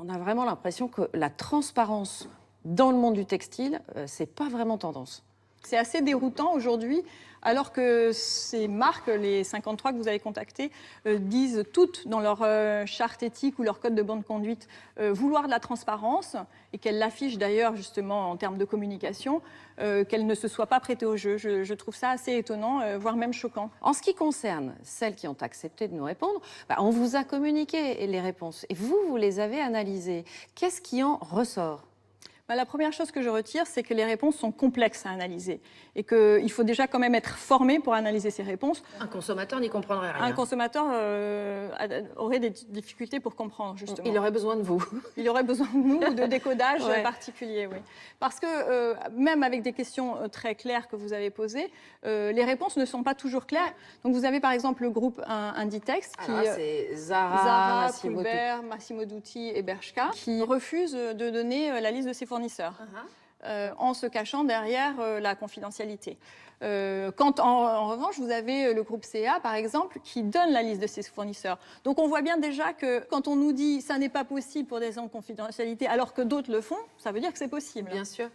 On a vraiment l'impression que la transparence dans le monde du textile, c'est pas vraiment tendance. C'est assez déroutant aujourd'hui, alors que ces marques, les 53 que vous avez contactées, disent toutes dans leur charte éthique ou leur code de bonne conduite vouloir de la transparence et qu'elles l'affichent d'ailleurs justement en termes de communication, qu'elles ne se soient pas prêtées au jeu. Je trouve ça assez étonnant, voire même choquant. En ce qui concerne celles qui ont accepté de nous répondre, on vous a communiqué les réponses et vous les avez analysées. Qu'est-ce qui en ressort ? La première chose que je retire, c'est que les réponses sont complexes à analyser et qu'il faut déjà quand même être formé pour analyser ces réponses. Un consommateur n'y comprendrait rien. Un consommateur aurait des difficultés pour comprendre, justement. Il aurait besoin de vous. Il aurait besoin de nous ou de décodage particulier, oui. Parce que même avec des questions très claires que vous avez posées, les réponses ne sont pas toujours claires. Donc vous avez par exemple le groupe Inditex qui... c'est Zara, Massimo Dutti et Bershka qui refusent de donner la liste de ses fournisseurs. En se cachant derrière la confidentialité. Quand en revanche, vous avez le groupe CA, par exemple, qui donne la liste de ses fournisseurs. Donc on voit bien déjà que quand on nous dit « ça n'est pas possible pour des raisons de confidentialité » alors que d'autres le font, ça veut dire que c'est possible. Bien sûr.